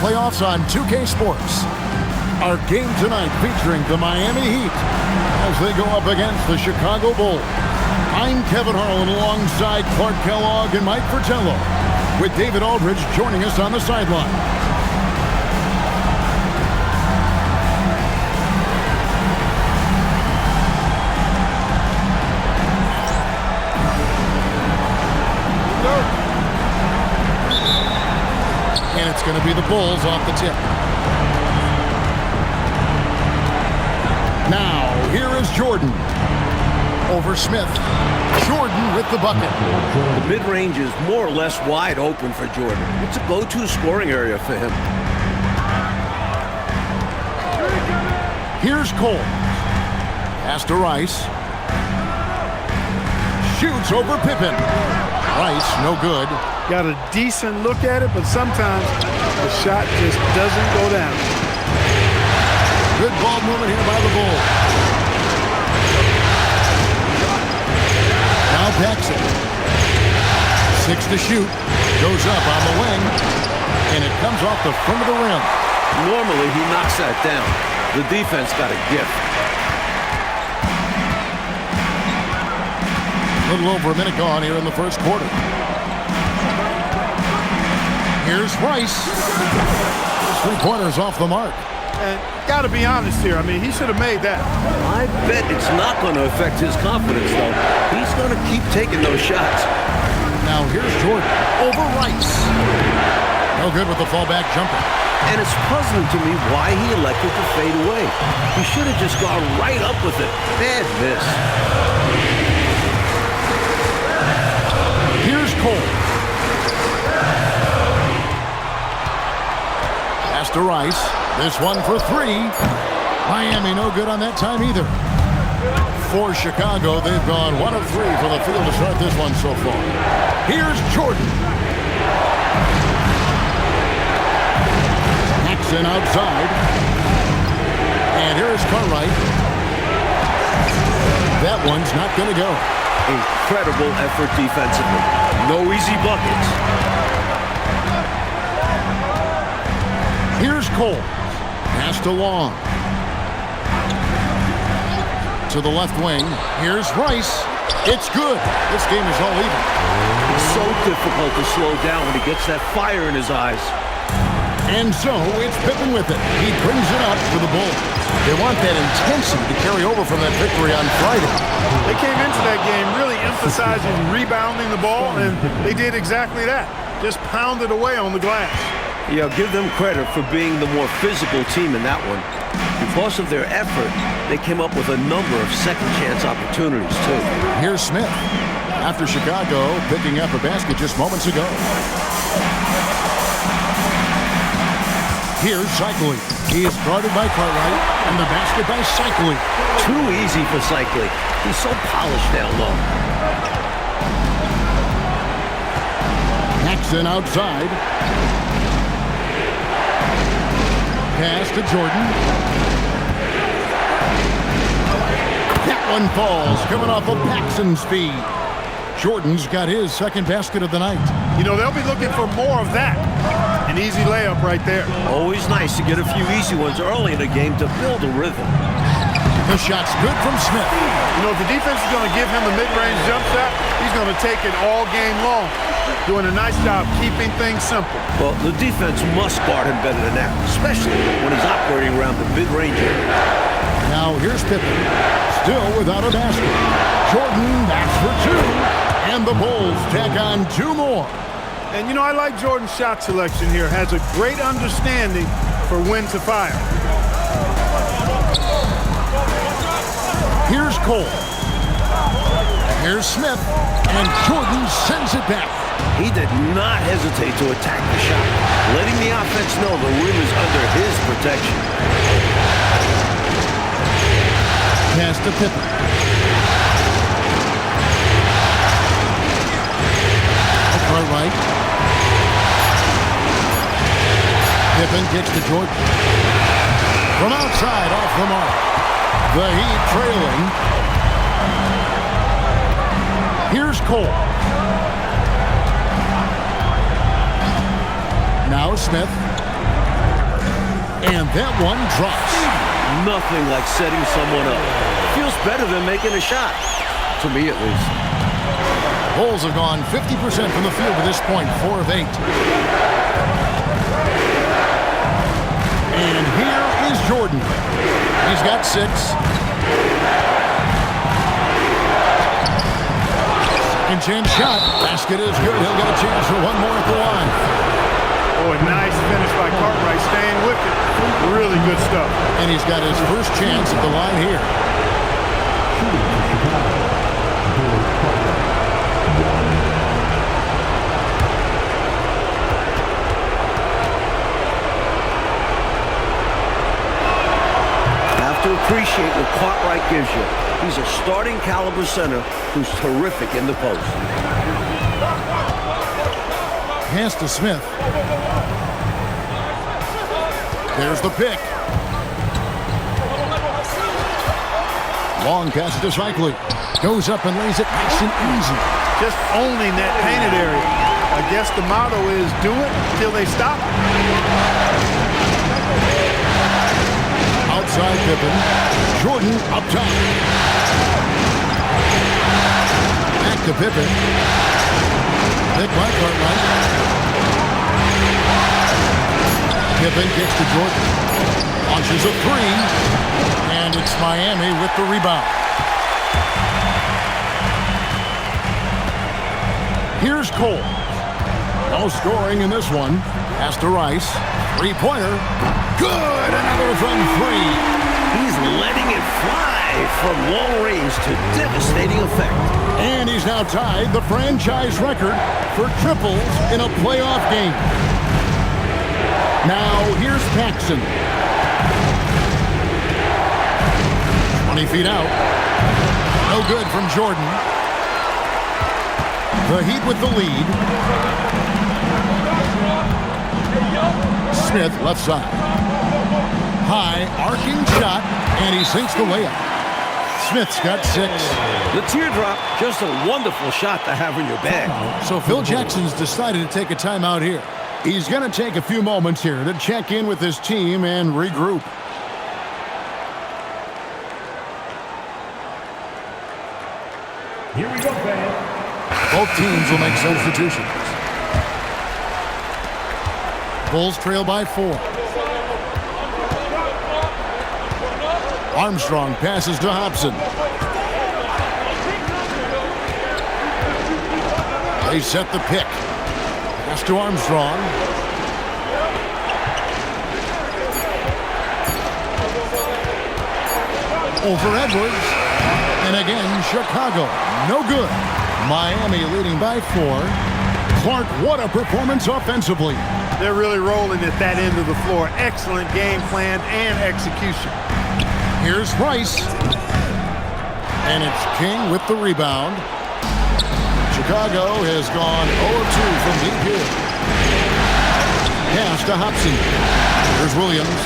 playoffs on 2K Sports. Our game tonight featuring the Miami Heat as they go up against the Chicago Bulls. I'm Kevin Harlan alongside Clark Kellogg and Mike Fratello, with David Aldridge joining us on the sideline. And it's going to be the Bulls off the tip. Now, here is Jordan. Over Smith. Jordan with the bucket. The mid-range is more or less wide open for Jordan. It's a go-to scoring area for him. Here's Cole. Pass to Rice. Shoots over Pippen. Rice, no good. Got a decent look at it, but sometimes the shot just doesn't go down. Good ball movement here by the Bulls. Now Paxson. 6 to shoot. Goes up on the wing. And it comes off the front of the rim. Normally, he knocks that down. The defense got a gift. A little over a minute gone here in the first quarter. Here's Rice. 3-pointers off the mark. And got to be honest here. I mean, he should have made that. I bet it's not going to affect his confidence, though. He's going to keep taking those shots. Now here's Jordan over Rice. No good with the fallback jumper. And it's puzzling to me why he elected to fade away. He should have just gone right up with it. Bad miss. Here's Cole. Pass to Rice. This one for 3. Miami no good on that time either. For Chicago, they've gone 1 of 3 for the field to start this one so far. Here's Jordan. Paxson outside. And here's Cartwright. That one's not going to go. Incredible effort defensively. No easy buckets. Here's Cole. Pass to Long. To the left wing. Here's Rice. It's good. This game is all even. It's so difficult to slow down when he gets that fire in his eyes. And so it's Pippen with it. He brings it up for the Bulls. They want that intensity to carry over from that victory on Friday. They came into that game really emphasizing rebounding the ball, and they did exactly that. Just pounded away on the glass. Yeah, give them credit for being the more physical team in that one. Because of their effort, they came up with a number of second-chance opportunities, too. Here's Smith. After Chicago picking up a basket just moments ago. Here's Cycling. He is guarded by Cartwright, and the basket by Cycling. Too easy for Cycling. He's so polished down low. Paxson outside. Pass to Jordan. That one falls, coming off of Paxson's feed. Jordan's got his second basket of the night. You know, they'll be looking for more of that. An easy layup right there. Always nice to get a few easy ones early in a game to build a rhythm. The shot's good from Smith. You know, if the defense is going to give him the mid-range jump shot, he's going to take it all game long. Doing a nice job keeping things simple. Well, the defense must guard him better than that, especially when he's operating around the mid-range area. Now here's Pippen, still without a basket. Jordan backs for 2, and the Bulls tack on 2 more. And, you know, I like Jordan's shot selection here. Has a great understanding for when to fire. Here's Cole. Here's Smith, and Jordan sends it back. He did not hesitate to attack the shot, letting the offense know the rim is under his protection. Pass to Pippen. Cartwright. Pippen gets to Jordan. From outside, off the mark. The Heat trailing. Here's Cole. Now Smith. And that one drops. Nothing like setting someone up. Feels better than making a shot. To me, at least. Bulls have gone 50% from the field to this point, 4 of 8. And here is Jordan. He's got 6. Second chance shot. Basket is good. He'll get a chance for one more at the line. Oh, a nice finish by Cartwright, staying with it. Really good stuff. And he's got his first chance at the line here. To appreciate what Cartwright gives you. He's a starting caliber center who's terrific in the post. Pass to Smith. There's the pick. Long pass to Cycling. Goes up and lays it nice and easy. Just owning that painted area. I guess the motto is do it till they stop. Outside Pippen. Jordan up top. Back to Pippen. Pick by Cartwright. Pippen kicks to Jordan. Launches a 3. And it's Miami with the rebound. Here's Cole. No scoring in this one. Pass to Rice. 3-pointer. Good! Another from 3. He's letting it fly from long range to devastating effect. And he's now tied the franchise record for triples in a playoff game. Now here's Paxson. 20 feet out. No good from Jordan. The Heat with the lead. Smith left side. High, arcing shot, and he sinks the layup. Smith's got 6. The teardrop, just a wonderful shot to have in your bag. So Phil Jackson's decided to take a timeout here. He's going to take a few moments here to check in with his team and regroup. Here we go, fans. Both teams will make substitutions. Bulls trail by 4. Armstrong passes to Hobson. They set the pick. Pass to Armstrong. Over Edwards. And again, Chicago. No good. Miami leading by 4. Clark, what a performance offensively. They're really rolling at that end of the floor. Excellent game plan and execution. Here's Rice. And it's King with the rebound. Chicago has gone 0-2 from deep here. Pass to Hobson. Here's Williams.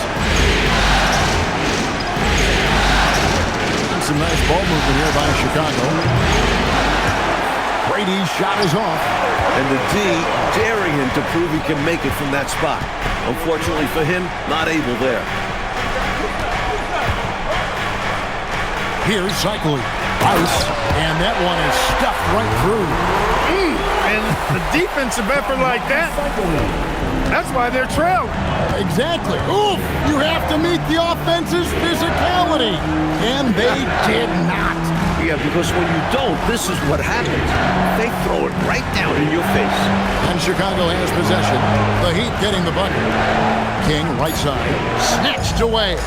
Some nice ball movement here by Chicago. Brady's shot is off. And the D daring him to prove he can make it from that spot. Unfortunately for him, not able there. Here's Cycling. Rice. And that one is stuffed right through. And the defensive effort like that, that's why they're trailing. Exactly. Oof! You have to meet the offense's physicality. And they did not. Yeah, because when you don't, this is what happens. They throw it right down in your face. And Chicago has possession. The Heat getting the bucket. King, right side. Snatched away.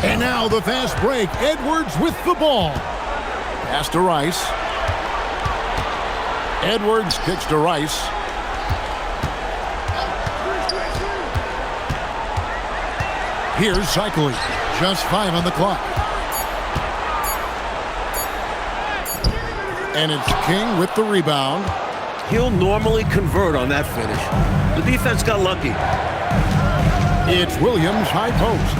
And now the fast break. Edwards with the ball. Pass to Rice. Edwards kicks to Rice. Here's Cycling. Just 5 on the clock. And it's King with the rebound. He'll normally convert on that finish. The defense got lucky. It's Williams, high post.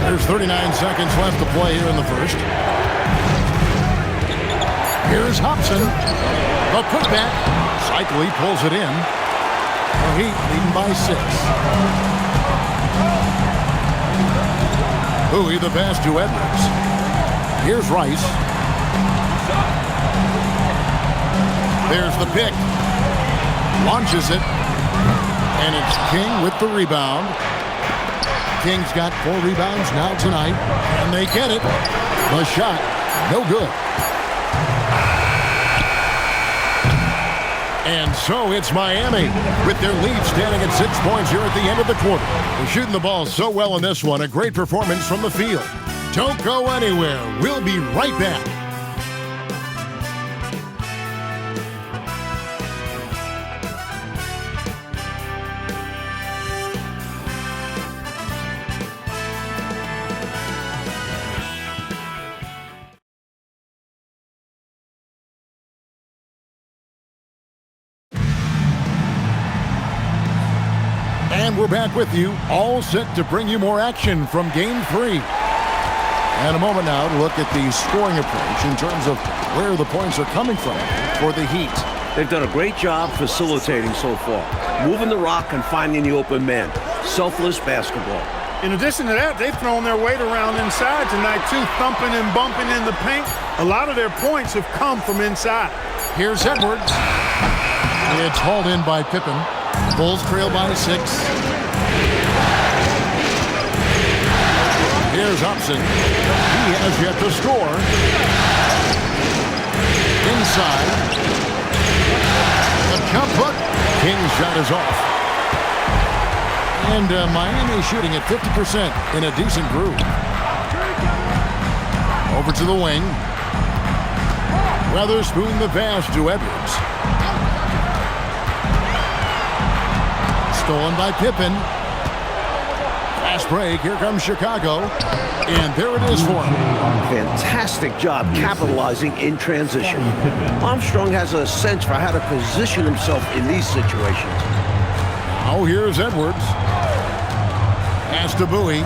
There's 39 seconds left to play here in the first. Here's Hobson. The putback. Cycling pulls it in. The Heat leading by 6. Bowie the pass to Edwards. Here's Rice. There's the pick. Launches it. And it's King with the rebound. King's got 4 rebounds now tonight. And they get it. The shot, no good. And so it's Miami with their lead standing at 6 points here at the end of the quarter. They're shooting the ball so well in this one. A great performance from the field. Don't go anywhere. We'll be right back. And we're back with you, all set to bring you more action from Game 3. And a moment now to look at the scoring approach in terms of where the points are coming from for the Heat. They've done a great job facilitating so far, moving the rock and finding the open man. Selfless basketball. In addition to that, they've thrown their weight around inside tonight, too, thumping and bumping in the paint. A lot of their points have come from inside. Here's Edwards. It's hauled in by Pippen. Bulls trail by 6. Here's Upson. He has yet to score. Inside. The jump hook. King's shot is off. And Miami shooting at 50% in a decent groove. Over to the wing. Weatherspoon the pass to Edwards. Stolen by Pippen. Fast break. Here comes Chicago. And there it is for him. Fantastic job capitalizing in transition. Armstrong has a sense for how to position himself in these situations. Now here's Edwards. Pass to Bowie.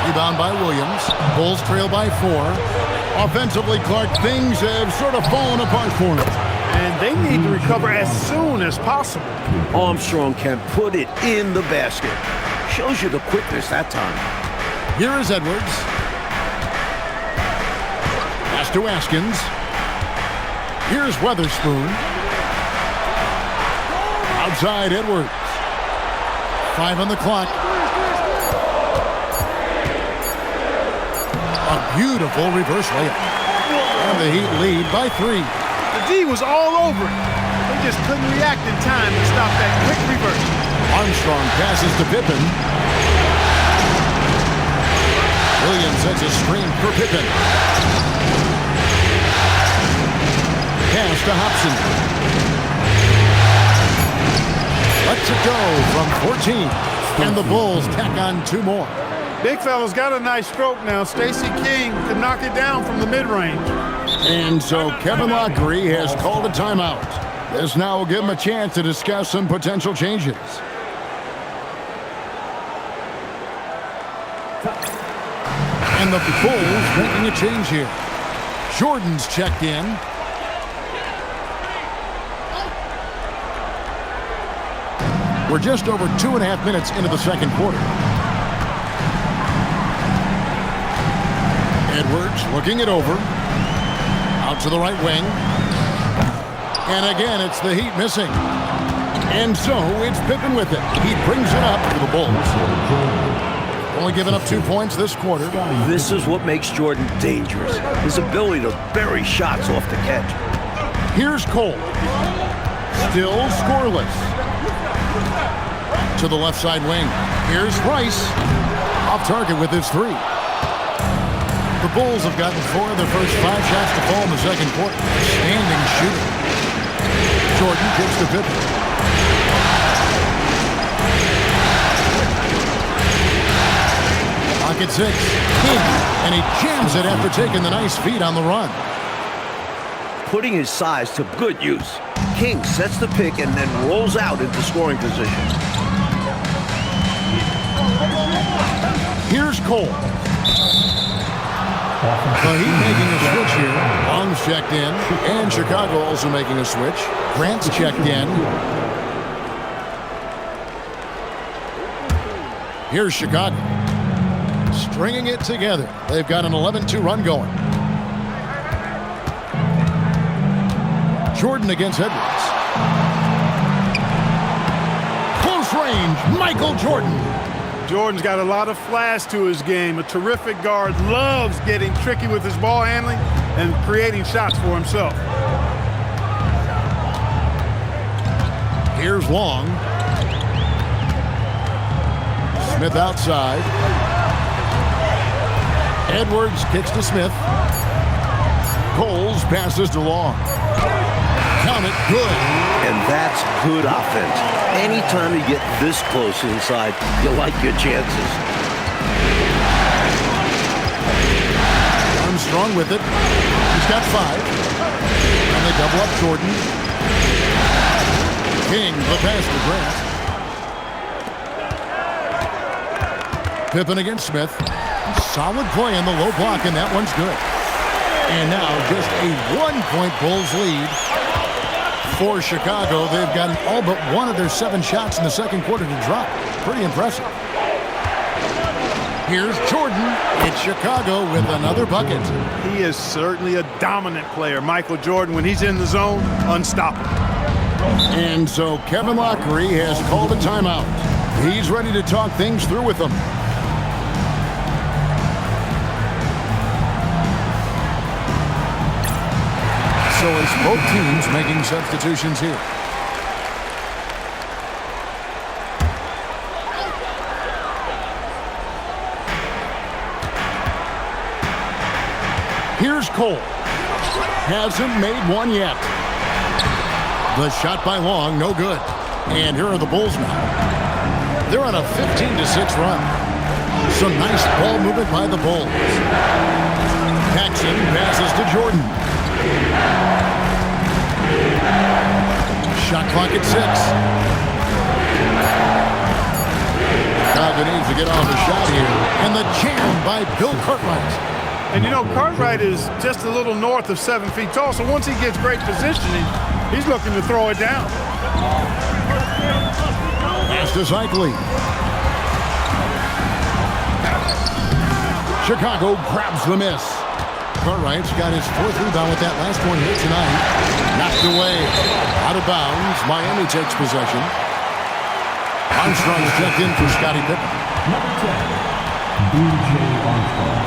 Rebound by Williams. Bulls trail by 4. Offensively, Clark, things have sort of fallen apart for him. And they need to recover as soon as possible. Armstrong can put it in the basket. Shows you the quickness that time. Here is Edwards. Pass to Askins. Here's Weatherspoon. Outside Edwards. 5 on the clock. A beautiful reverse layup. And the Heat lead by 3. The D was all over it. They just couldn't react in time to stop that quick reverse. Armstrong passes to Pippen. Williams sets a screen for Pippen. Pass to Hobson. Lets it go from 14. And the Bulls tack on 2 more. Big fella's got a nice stroke now. Stacey King could knock it down from the mid-range. And so Kevin Lockery has called a timeout. This now will give him a chance to discuss some potential changes. And the Bulls making a change here. Jordan's checked in. We're just over 2.5 minutes into the second quarter. Edwards looking it over. Out to the right wing. And again, it's the Heat missing. And so it's Pippen with it. He brings it up for the Bulls. Only giving up 2 points this quarter. This is what makes Jordan dangerous. His ability to bury shots off the catch. Here's Cole. Still scoreless. To the left side wing. Here's Rice. Off target with his 3. The Bulls have gotten 4 of their first 5 shots to fall in the second quarter. Standing shooter. Jordan gives to Pippen. Pocket 6. King. And he jams it after taking the nice feed on the run. Putting his size to good use. King sets the pick and then rolls out into scoring position. Here's Cole. The Heat making a switch here. Long's checked in. And Chicago also making a switch. Grant's checked in. Here's Chicago. Stringing it together. They've got an 11-2 run going. Jordan against Edwards. Close range, Michael Jordan. Jordan's got a lot of flash to his game. A terrific guard, loves getting tricky with his ball handling and creating shots for himself. Here's Long. Smith outside. Edwards kicks to Smith. Coles passes to Long. Count it, good. And that's good offense. Anytime you get this close inside, you like your chances. Armstrong with it. He's got 5. And they double up Jordan. King, the pass to Grant. Pippen against Smith. Solid play on the low block, and that one's good. And now just a 1-point Bulls lead for Chicago. They've gotten all but one of their 7 shots in the second quarter to drop. Pretty impressive. Here's Jordan. It's Chicago with another bucket. He is certainly a dominant player. Michael Jordan, when he's in the zone, unstoppable. And so Kevin Lockery has called a timeout. He's ready to talk things through with them. So it's both teams making substitutions here. Here's Cole. Hasn't made one yet. The shot by Long, no good. And here are the Bulls now. They're on a 15-6 run. Some nice ball movement by the Bulls. Paxson passes to Jordan. Shot clock at 6. Chicago needs to get on the shot here. And the jam by Bill Cartwright. And you know, Cartwright is just a little north of 7 feet tall, so once he gets great positioning, he's looking to throw it down. Pass to Zeitley. Chicago grabs the miss. Cartwright's got his 4th rebound with that last one here tonight. Knocked away. Out of bounds. Miami takes possession. Armstrong's checked in for Scottie Pippen. Number 10, B.J. Armstrong.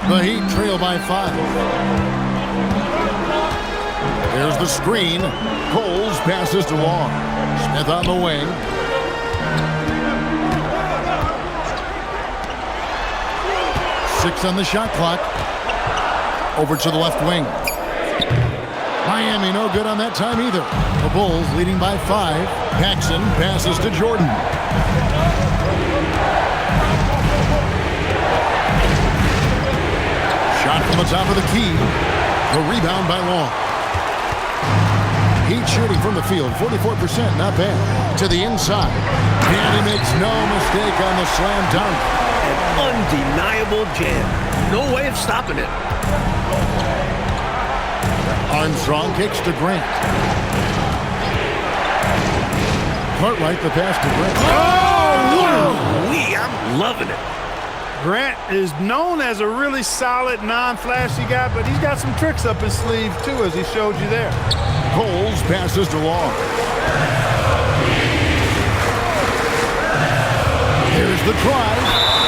The Heat trail by 5. There's the screen. Coles passes to Long. Smith on the wing. Six on the shot clock. Over to the left wing. Miami no good on that time either. The Bulls leading by 5. Paxson passes to Jordan. Shot from the top of the key. The rebound by Long. Heat shooting from the field, 44%, not bad. To the inside. And he makes no mistake on the slam dunk. An undeniable jam. No way of stopping it. Armstrong kicks to Grant. Cartwright the pass to Grant. Oh, I'm loving it. Grant is known as a really solid, non-flashy guy, but he's got some tricks up his sleeve, too, as he showed you there. Coles passes to Long. Here's the try,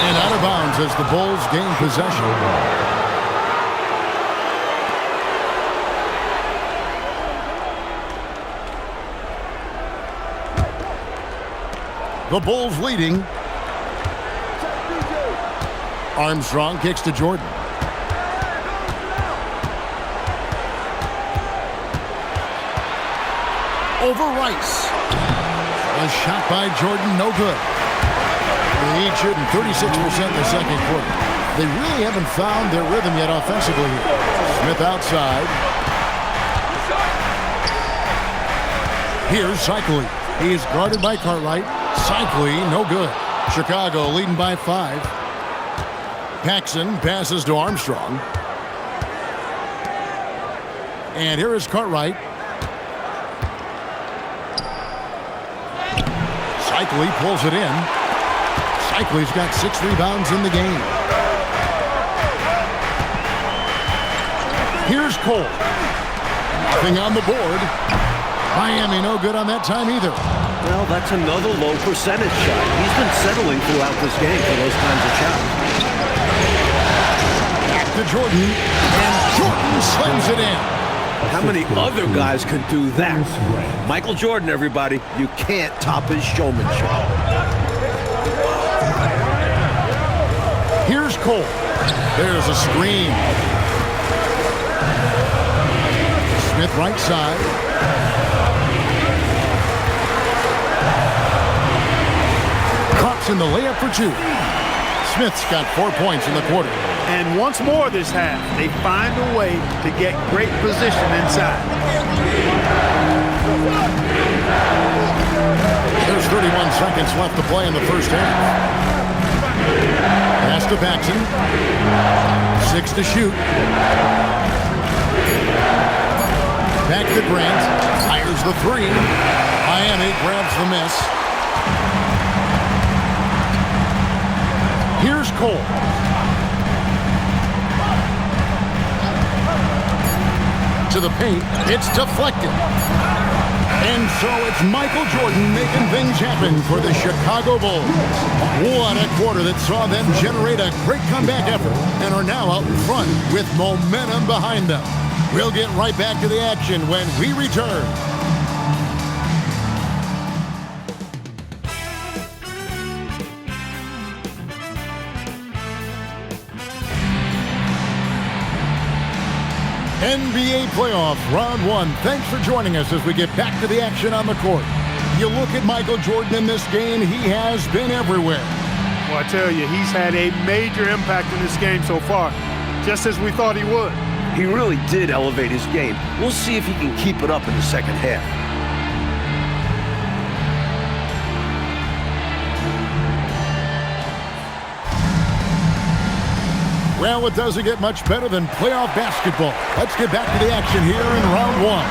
and out of bounds as the Bulls gain possession. The Bulls leading. Armstrong kicks to Jordan. Over Rice. A shot by Jordan, no good. The Heat shooting 36% in the second quarter. They really haven't found their rhythm yet offensively here. Smith outside. Here's Cycli. He's guarded by Cartwright. Cycli, no good. Chicago leading by 5. Paxson passes to Armstrong. And here is Cartwright. Cycli pulls it in. Cycli's got 6 rebounds in the game. Here's Cole. Nothing on the board. Miami no good on that time either. Well, that's another low percentage shot. He's been settling throughout this game for those kinds of shots. Back to Jordan. And Jordan slams it in. How many other guys could do that? Michael Jordan, everybody. You can't top his showmanship. Here's Cole. There's a screen. Smith right side. Cox in the layup for 2. Smith's got 4 points in the quarter. And once more this half, they find a way to get great position inside. There's 31 seconds left to play in the first half. Pass to Paxson. 6 to shoot. Back to Grant. Fires the 3. Miami grabs the miss. Here's Cole. To the paint. It's deflected. And so it's Michael Jordan making things happen for the Chicago Bulls. What a quarter that saw them generate a great comeback effort and are now out in front with momentum behind them. We'll get right back to the action when we return. NBA playoff round 1. Thanks for joining us as we get back to the action on the court. You look at Michael Jordan in this game, he has been everywhere. Well, I tell you, he's had a major impact in this game so far, just as we thought he would. He really did elevate his game. We'll see if he can keep it up in the second half. Well, it doesn't get much better than playoff basketball. Let's get back to the action here in round 1.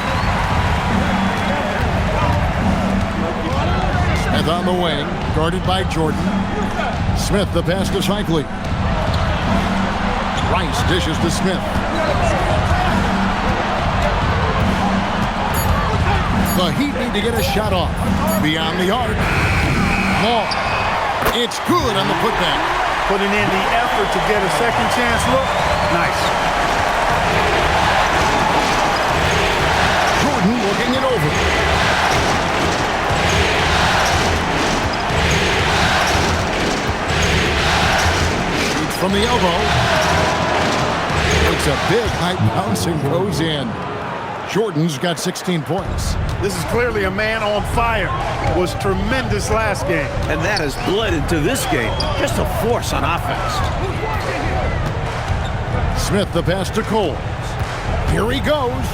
Smith on the wing, guarded by Jordan. Smith, the pass to Cycli. Rice dishes to Smith. The Heat need to get a shot off. Beyond the arc. Long. It's good on the putback. Putting in the effort to get a second chance look. Nice. Jordan looking it over. Shoots from the elbow. It's a big high bounce and goes in. Jordan's got 16 points. This is clearly a man on fire. Was tremendous last game. And that has bled into this game. Just a force on offense. Smith, the pass to Cole. Here he goes.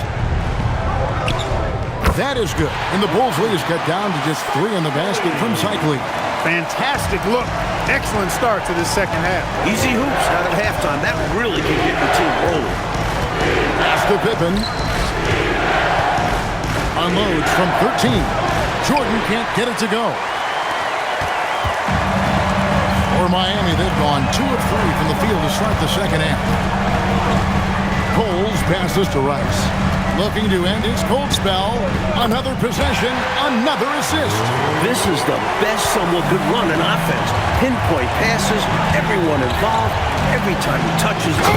That is good. And the Bulls lead is cut down to just 3 in the basket from Cycli. Fantastic look. Excellent start to this second half. Easy hoops out at halftime. That really can get your team rolling. Pass to Pippen. Unloads from 13. Jordan can't get it to go. For Miami, they've gone 2 of 3 from the field to start the second half. Coles passes to Rice. Looking to end his cold spell. Another possession, another assist. This is the best someone could run in offense. Pinpoint passes, everyone involved, every time he touches the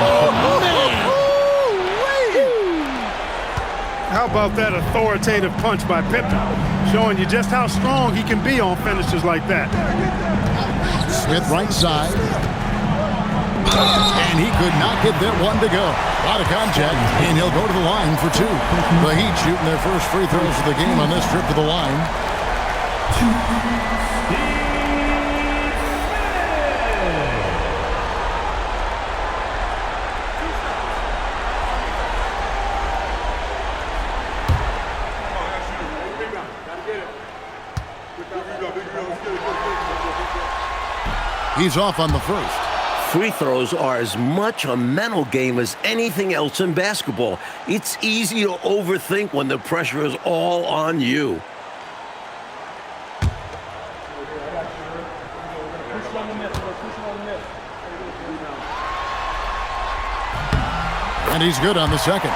Oh, man! How about that authoritative punch by Pippen? Showing you just how strong he can be on finishes like that. Smith right side. And he could not get that one to go. A lot of contact, and he'll go to the line for 2. The Heat shooting their first free throws of the game on this trip to the line. He's off on the first. Free throws are as much a mental game as anything else in basketball. It's easy to overthink when the pressure is all on you. And he's good on the second.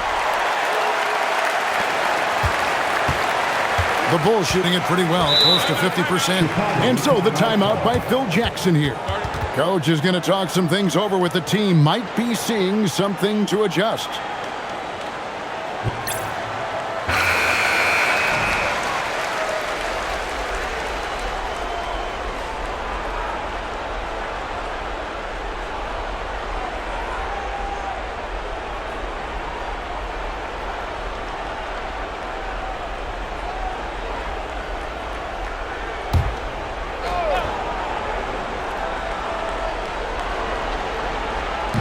The Bulls shooting it pretty well, close to 50%. And so the timeout by Phil Jackson here. Coach is going to talk some things over with the team. Might be seeing something to adjust.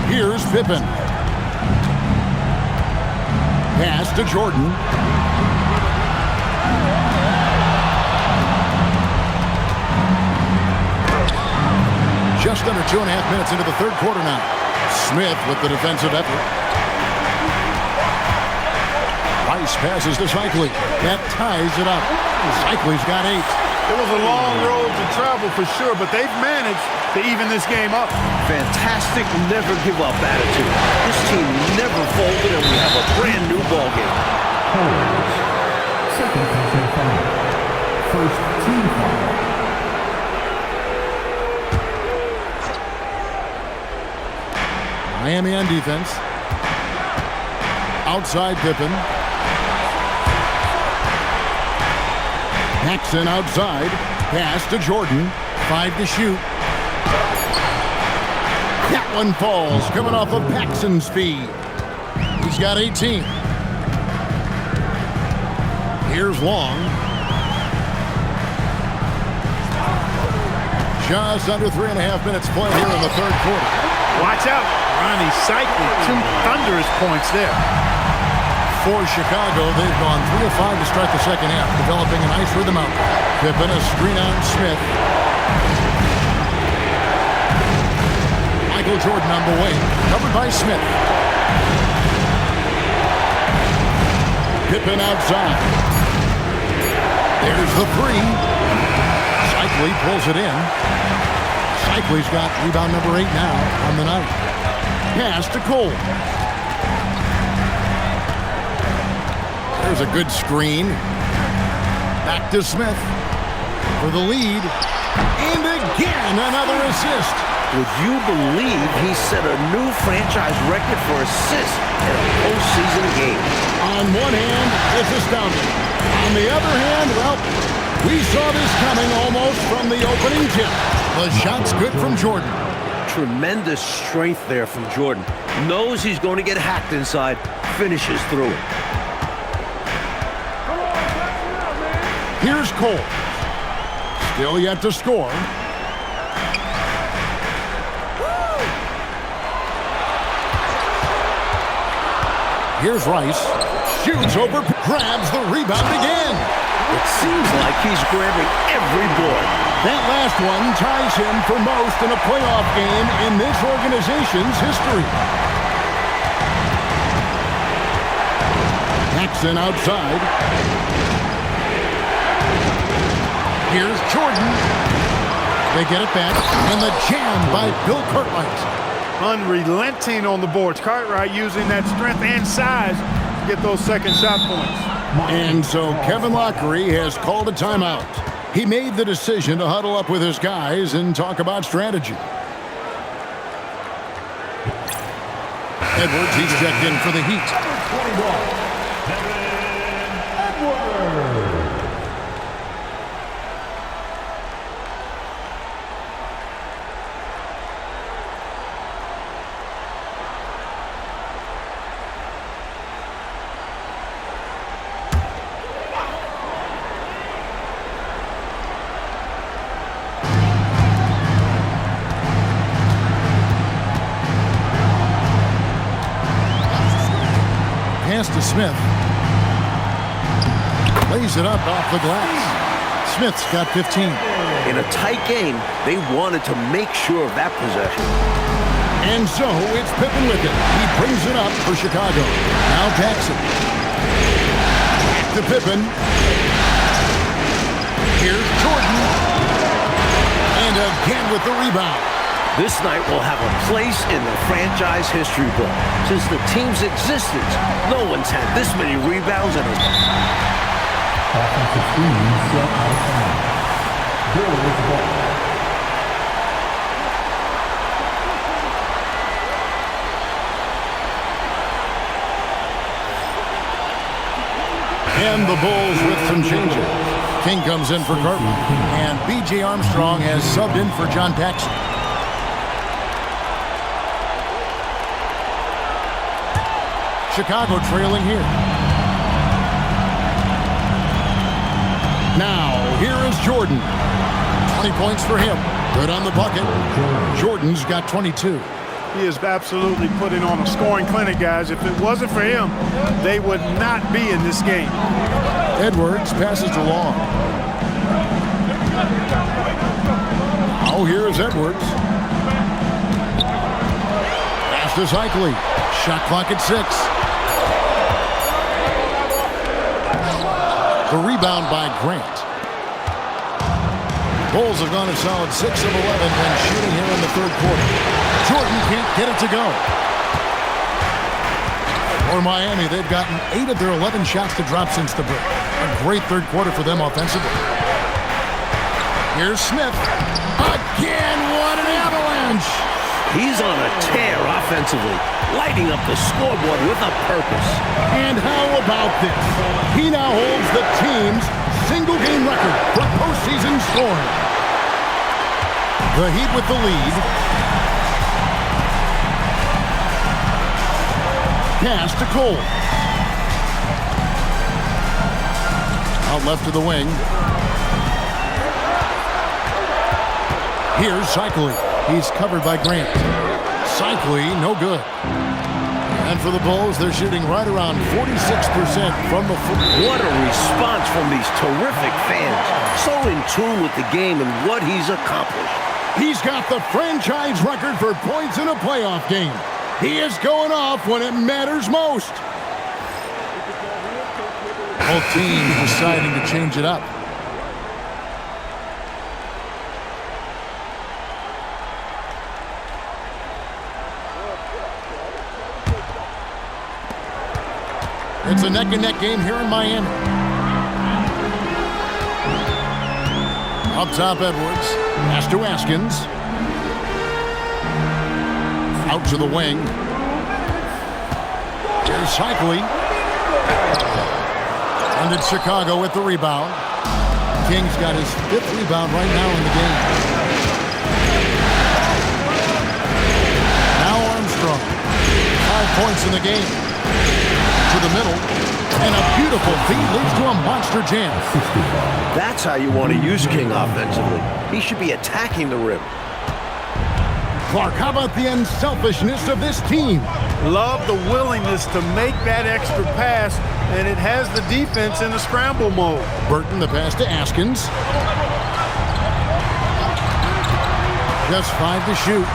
Here's Pippen. Pass to Jordan. Just under 2.5 minutes into the third quarter now. Smith with the defensive effort. Rice passes to Cycli. That ties it up. Cycli's got 8. It was a long road to travel for sure, but they've managed to even this game up. Fantastic never give up attitude. This team never folded and we have a brand new ball game. Colors. Second person foul. First team foul. Miami on defense. Outside Pippen. Paxson outside. Pass to Jordan. 5 to shoot. That one falls, coming off of Paxson's speed. He's got 18. Here's Long. Just under 3.5 minutes played here in the third quarter. Watch out. Ronnie Cycli, 2 thunderous points there. For Chicago, they've gone 3 of 5 to start the second half, developing a nice rhythm out there. Pippen, a screen on Smith. Michael Jordan on the way, covered by Smith. Pippen outside. There's the 3. Cycli pulls it in. Cycli's got rebound number 8 now on the night. Pass to Cole. There's a good screen. Back to Smith for the lead. And again, another assist. Would you believe he set a new franchise record for assists in a postseason game? On one hand, it's astounding. On the other hand, well, we saw this coming almost from the opening tip. The shot's good from Jordan. Tremendous strength there from Jordan. Knows he's going to get hacked inside. Finishes through it. Here's Cole. Still yet to score. Here's Rice. Shoots over, grabs the rebound again. It seems like he's grabbing every board. That last one ties him for most in a playoff game in this organization's history. Paxson outside. Here's Jordan. They get it back, and the jam by Bill Cartwright. Unrelenting on the boards. Cartwright using that strength and size to get those second shot points. And so Kevin Lockery has called a timeout. He made the decision to huddle up with his guys and talk about strategy. Edwards, he's checked in for the Heat. Pass to Smith. Lays it up off the glass. Smith's got 15. In a tight game, they wanted to make sure of that possession. And so it's Pippen with it. He brings it up for Chicago. Now Jackson. To Pippen. Here's Jordan. And again with the rebound. This night will have a place in the franchise history book. Since the team's existence, no one's had this many rebounds in a... Offensive team set out time. Bulls ball. And the Bulls with some changes. King comes in for Carton. And B.J. Armstrong has subbed in for John Paxson. Chicago trailing here. Now, here is Jordan. 20 points for him. Good on the bucket. Jordan's got 22. He is absolutely putting on a scoring clinic, guys. If it wasn't for him, they would not be in this game. Edwards passes to Long. Oh, here is Edwards. Pass to Cycli. Shot clock at 6. The rebound by Grant. Bulls have gone a solid 6 of 11 when shooting here in the third quarter. Jordan can't get it to go. For Miami, they've gotten 8 of their 11 shots to drop since the break. A great third quarter for them offensively. Here's Smith. Again, what an avalanche! He's on a tear offensively, lighting up the scoreboard with a purpose. And how about this? He now holds the team's single-game record for postseason scoring. The Heat with the lead. Pass to Cole. Out left to the wing. Here's Cycli. He's covered by Grant. Cycli, no good. And for the Bulls, they're shooting right around 46% from the floor. What a response from these terrific fans. So in tune with the game and what he's accomplished. He's got the franchise record for points in a playoff game. He is going off when it matters most. Both teams deciding to change it up. It's a neck-and-neck game here in Miami. Up top, Edwards. Pass to Askins. Out to the wing. Here's Cycli. And it's Chicago with the rebound. King's got his 5th rebound right now in the game. Now Armstrong. 5 points in the game. To the middle. And a beautiful feed leads to a monster jam. That's how you want to use King offensively. He should be attacking the rim. Clark, how about the unselfishness of this team? Love the willingness to make that extra pass, and it has the defense in the scramble mode. Burton, the pass to Askins. Just 5 to shoot.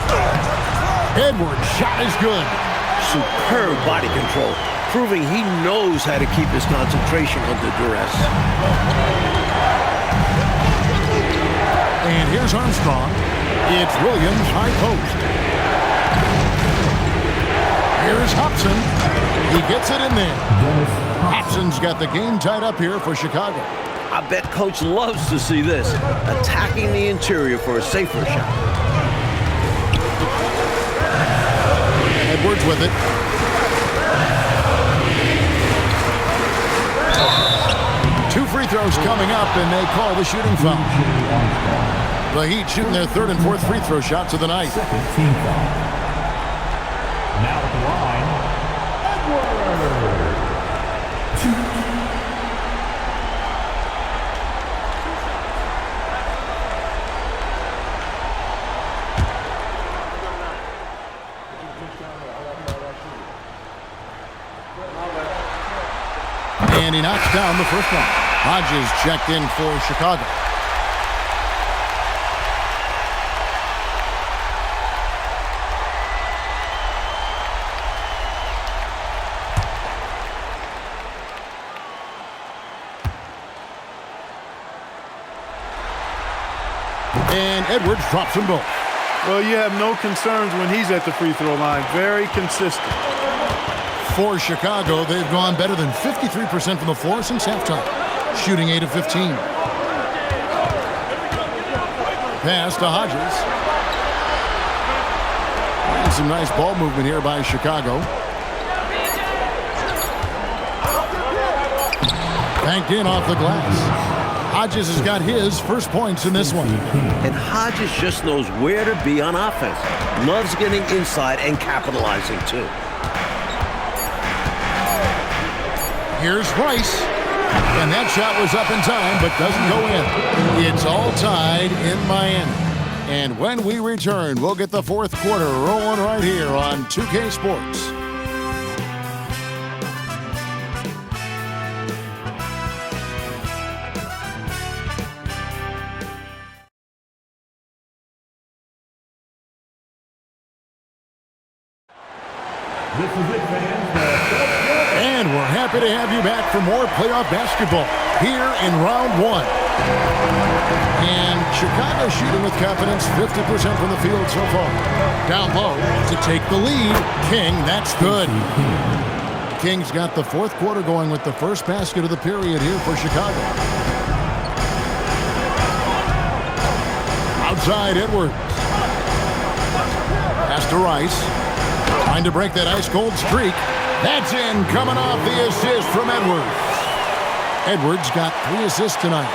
Edwards' shot is good. Superb body control, proving he knows how to keep his concentration under duress. And here's Armstrong. It's Williams, high post. Here's Hobson. He gets it in there. Hobson's got the game tied up here for Chicago. I bet Coach loves to see this, attacking the interior for a safer shot. Edwards with it. Two free throws coming up, and they call the shooting foul. The Heat shooting their 3rd and 4th free throw shots of the night. Second team foul. Now at the line, Edwards. 2. And he knocks down the first one. Hodges checked in for Chicago. And Edwards drops them both. Well, you have no concerns when he's at the free throw line. Very consistent. For Chicago, they've gone better than 53% from the floor since halftime, shooting 8 of 15. Pass to Hodges. And some nice ball movement here by Chicago. Banked in off the glass. Hodges has got his first points in this one. And Hodges just knows where to be on offense. Loves getting inside and capitalizing, too. Here's Rice. And that shot was up in time, but doesn't go in. It's all tied in Miami. And when we return, we'll get the fourth quarter rolling right here on 2K Sports. This is it, fans. And we're happy to have you back for more playoff basketball here in round one. And Chicago shooting with confidence, 50% from the field so far. Down low to take the lead. King, that's good. King's got the fourth quarter going with the first basket of the period here for Chicago. Outside Edwards. Pass to Rice. Trying to break that ice-cold streak. That's in, coming off the assist from Edwards. Edwards got 3 assists tonight.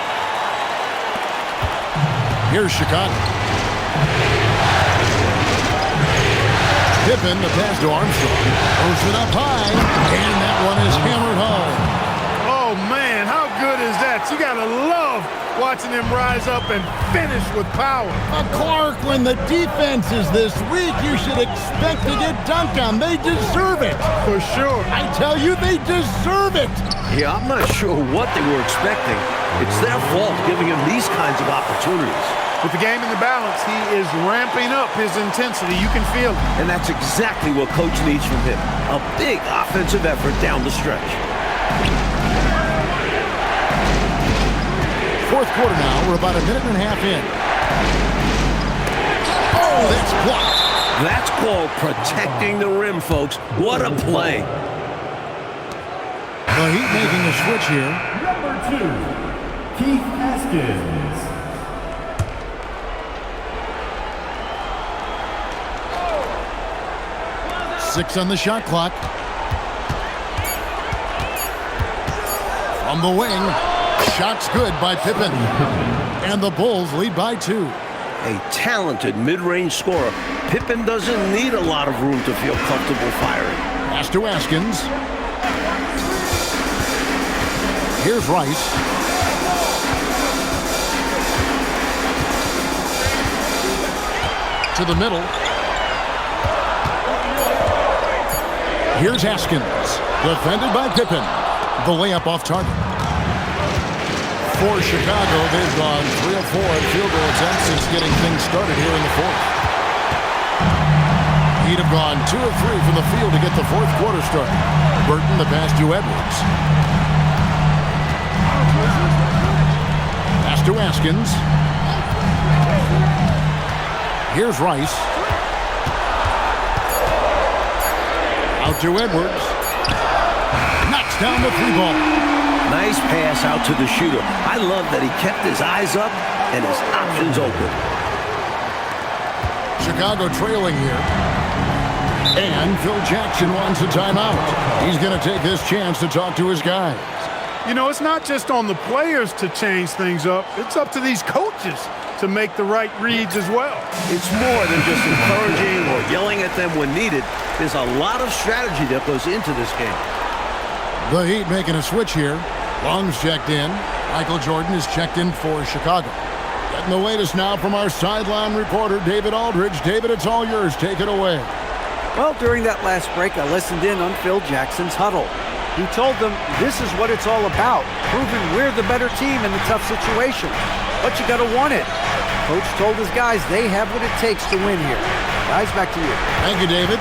Here's Chicago. Pippen, the pass to Armstrong. Throws it up high, and that one is hammered home. Oh, man, how good is that? You got to love watching him rise up and finish with power. Clark, when the defense is this weak, you should expect to get dunked on. They deserve it. For sure. I tell you, they deserve it. Yeah, I'm not sure what they were expecting. It's their fault giving him these kinds of opportunities. With the game in the balance, he is ramping up his intensity. You can feel it. And that's exactly what Coach needs from him. A big offensive effort down the stretch. Fourth quarter now. We're about a minute and a half in. Oh, that's blocked. That's called protecting the rim, folks. What a play. The Heat making a switch here. Number 2, Keith Haskins. Six on the shot clock. From the wing. Shot's good by Pippen. And the Bulls lead by 2. A talented mid-range scorer. Pippen doesn't need a lot of room to feel comfortable firing. Pass to Askins. Here's Rice. To the middle. Here's Haskins. Defended by Pippen. The layup off target. For Chicago, they've gone 3 of 4 in field goal attempts since getting things started here in the fourth. He'd have gone 2 of 3 from the field to get the fourth quarter started. Burton, the pass to Edwards. Pass to Askins. Here's Rice. Out to Edwards. Knocks down the 3 ball. Nice pass out to the shooter. I love that he kept his eyes up and his options open. Chicago trailing here. And Phil Jackson wants a timeout. He's going to take this chance to talk to his guys. You know, it's not just on the players to change things up. It's up to these coaches to make the right reads as well. It's more than just encouraging or yelling at them when needed. There's a lot of strategy that goes into this game. The Heat making a switch here. Long's checked in. Michael Jordan is checked in for Chicago. Getting the latest now from our sideline reporter, David Aldridge. David, it's all yours. Take it away. Well, during that last break, I listened in on Phil Jackson's huddle. He told them this is what it's all about, proving we're the better team in the tough situation. But you got to want it. Coach told his guys they have what it takes to win here. Guys, back to you. Thank you, David.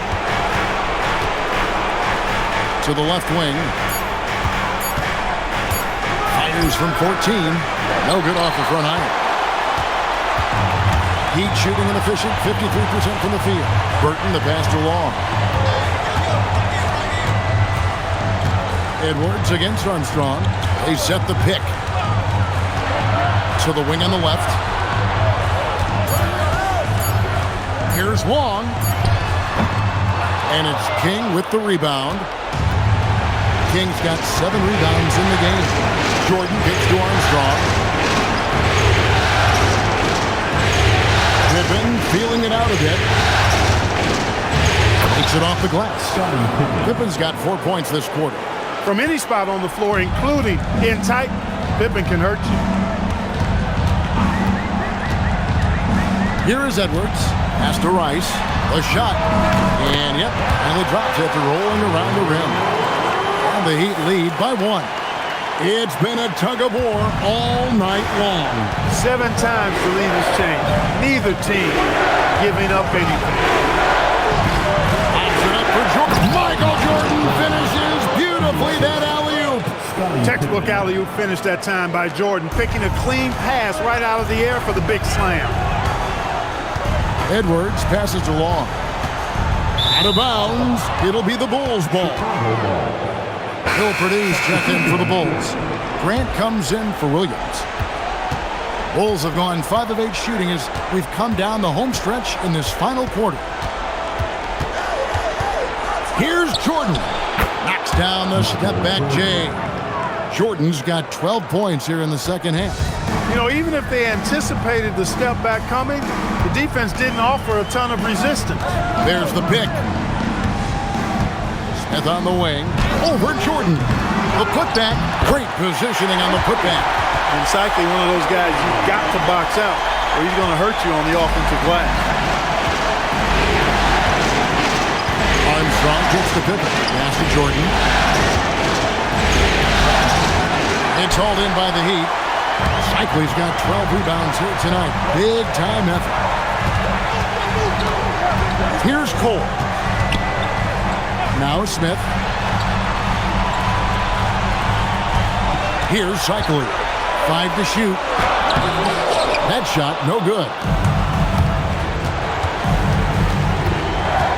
To the left wing. Fires from 14. No good off the front iron. Heat shooting an efficient 53% from the field. Burton the pass to Long. Edwards against Armstrong. They set the pick. To the wing on the left. Here's Long. And it's King with the rebound. King's got 7 rebounds in the game. Jordan kicks to Armstrong. Pippen feeling it out a bit. Takes it off the glass. Pippen's got 4 points this quarter. From any spot on the floor, including in tight, Pippen can hurt you. Here is Edwards. Pass to Rice. A shot. And yep, finally drops after rolling around the rim. And the Heat lead by 1. It's been a tug of war all night long. 7 times the lead has changed. Neither team giving up anything. Pops it up for Jordan. Michael Jordan finishes beautifully that alley-oop. Textbook alley-oop finish that time by Jordan, picking a clean pass right out of the air for the big slam. Edwards passes to Long. Out of bounds. It'll be the Bulls' ball. Phil Purdue's check in for the Bulls. Grant comes in for Williams. Bulls have gone 5 of 8 shooting as we've come down the home stretch in this final quarter. Here's Jordan. Knocks down the step-back J. Jordan's got 12 points here in the second half. You know, even if they anticipated the step back coming, the defense didn't offer a ton of resistance. There's the pick. Smith on the wing. Over Jordan. The putback. Great positioning on the putback. And Cycli, one of those guys you've got to box out or he's going to hurt you on the offensive glass. Armstrong gets the pivot. Pass to Jordan. It's hauled in by the Heat. Cycli's got 12 rebounds here tonight. Big time effort. Here's Cole. Now Smith. Here's Cycli. 5 to shoot. That shot, no good.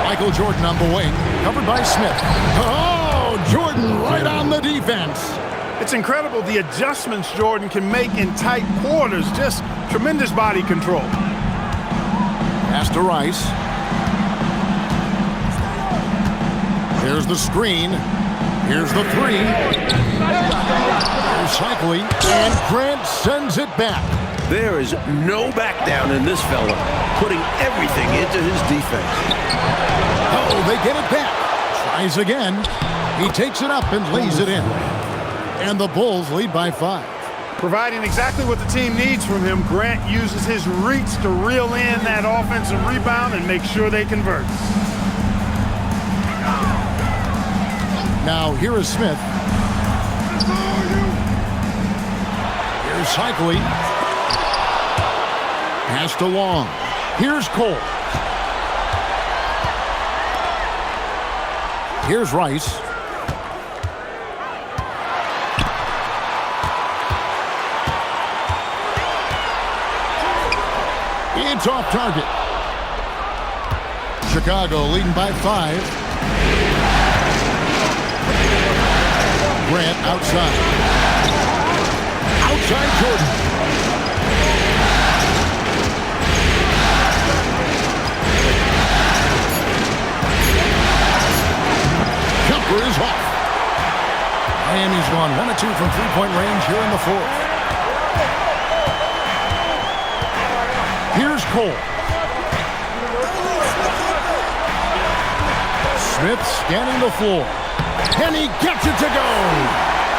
Michael Jordan on the wing. Covered by Smith. Oh, Jordan right on the defense. It's incredible the adjustments Jordan can make in tight quarters. Just tremendous body control. Pass to Rice. Here's the screen. Here's the 3. Here's Cycli. And Grant sends it back. There is no back down in this fella, putting everything into his defense. Oh, they get it back. Tries again. He takes it up and lays it in. And the Bulls lead by 5. Providing exactly what the team needs from him, Grant uses his reach to reel in that offensive rebound and make sure they convert. Now here is Smith. Here's Cycli. Pass to Long. Here's Cole. Here's Rice. It's off target. Chicago leading by 5. Grant outside. Outside Jordan. Jumper is off. Miami's gone 1 of 2 from three-point range here in the 4th. Here's Cole. Smith scanning the floor. And he gets it to go.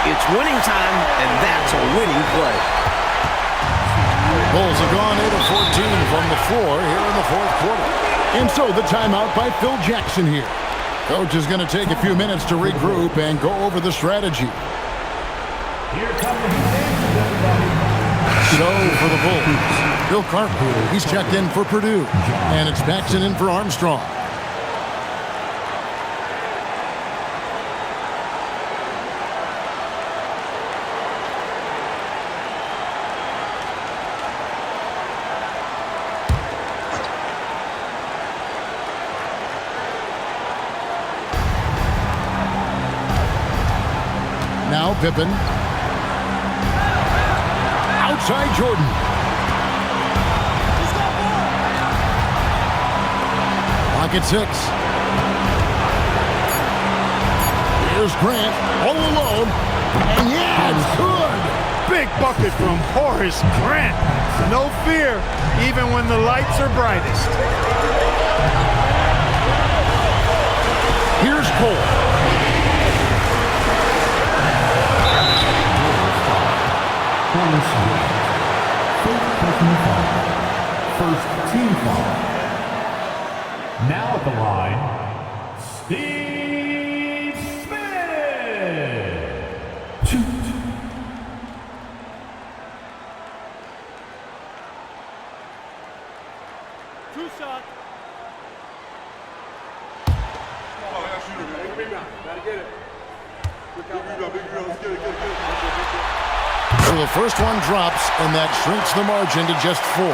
It's winning time, and that's a winning play. Bulls have gone 8 of 14 from the floor here in the 4th quarter. And so the timeout by Phil Jackson here. Coach is going to take a few minutes to regroup and go over the strategy. So for the Bulls, Bill Carter, he's checked in for Purdue. And it's Paxson in for Armstrong. Pippen. Outside Jordan. Lock at 6. Here's Grant all alone. And yeah, it's good. Big bucket from Horace Grant. No fear, even when the lights are brightest. Here's Cole. First team foul. Now at the line, Steve Smith. Two shots. So the first one drops, and that shrinks the margin to just 4.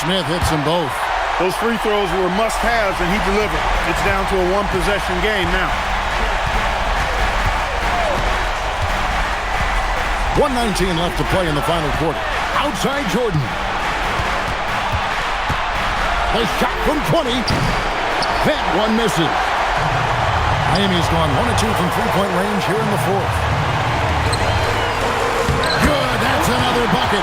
Smith hits them both. Those free throws were must-haves, and he delivered. It's down to a one-possession game now. 1:19 left to play in the final quarter. Outside Jordan. The shot from 20. That one misses. Miami's gone 1 of 2 from three-point range here in the fourth. Good, that's another bucket.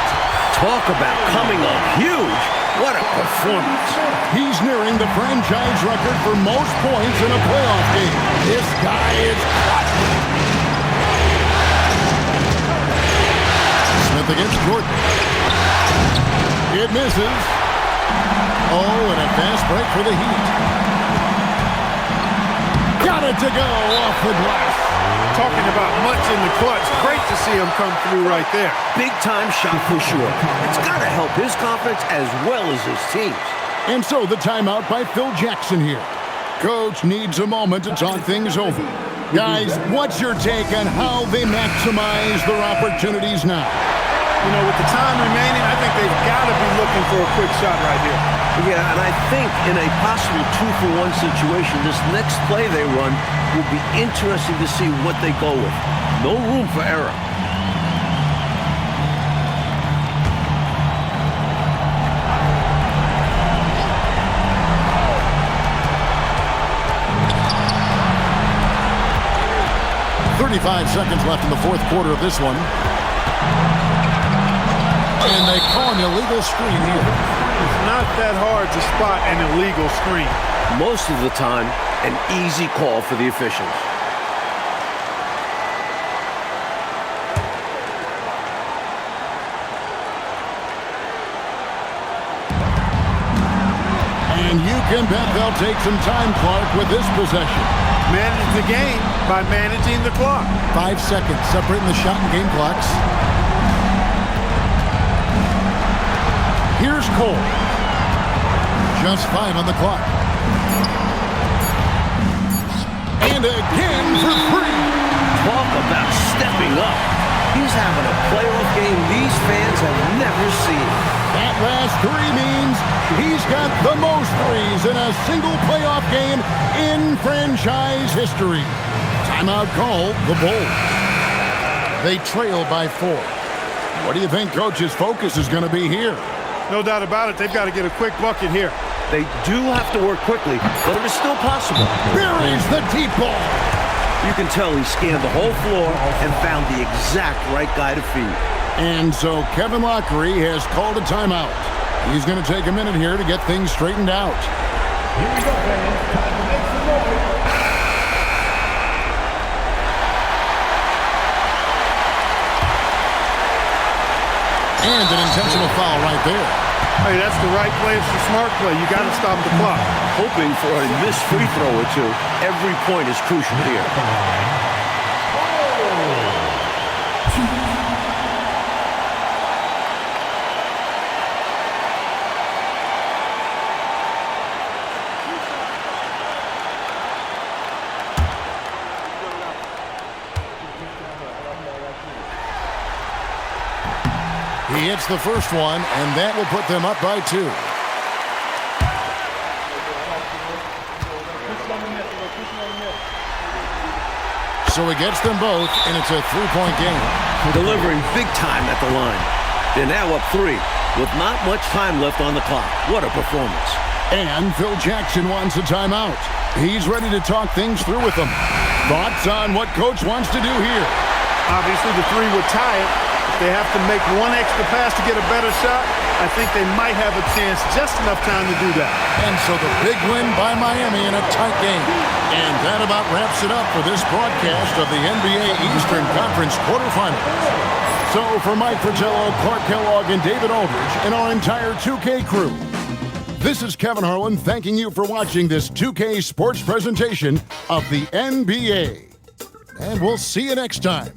Talk about coming up huge. What a performance. He's nearing the franchise record for most points in a playoff game. This guy is clutch. Smith against Jordan. It misses. Oh, and a fast break for the Heat. Got it to go off the glass. Talking about much in the clutch. Great to see him come through right there. Big-time shot for sure. It's got to help his confidence as well as his team's. And so the timeout by Phil Jackson here. Coach needs a moment to talk things over. Guys, what's your take on how they maximize their opportunities now? You know, with the time remaining, I think they've got to be looking for a quick shot right here. Yeah, and I think in a possible 2-for-1 situation, this next play they run will be interesting to see what they go with. No room for error. Seconds left in the fourth quarter of this one. And they call an illegal screen here. It's not that hard to spot an illegal screen. Most of the time, an easy call for the officials. And you can bet they'll take some time, Clark, with this possession. Manage the game by managing the clock. 5 seconds separating the shot and game clocks. Here's Cole. Just 5 on the clock. And again for 3. Talk about stepping up. He's having a playoff game these fans have never seen. That last 3 means he's got the most threes in a single playoff game in franchise history. Timeout call, the Bulls. They trail by 4. What do you think Coach's focus is going to be here? No doubt about it. They've got to get a quick bucket here. They do have to work quickly, but it is still possible. Buries the deep ball. You can tell he scanned the whole floor and found the exact right guy to feed. And so Kevin Lockery has called a timeout. He's going to take a minute here to get things straightened out. Here we go, fans. Time to make some noise. And an intentional foul right there. Hey, that's the right play. It's the smart play. You got to stop the clock. Hoping for a missed free throw or two. Every point is crucial here. He hits the first one, and that will put them up by 2. So he gets them both, and it's a 3-point game. Delivering big time at the line. They're now up 3 with not much time left on the clock. What a performance. And Phil Jackson wants a timeout. He's ready to talk things through with them. Thoughts on what Coach wants to do here? Obviously, the 3 would tie it. If they have to make one extra pass to get a better shot, I think they might have a chance, just enough time to do that. And so the big win by Miami in a tight game. And that about wraps it up for this broadcast of the NBA Eastern Conference quarterfinals. So for Mike Fratello, Clark Kellogg, and David Aldridge, and our entire 2K crew, this is Kevin Harlan thanking you for watching this 2K sports presentation of the NBA. And we'll see you next time.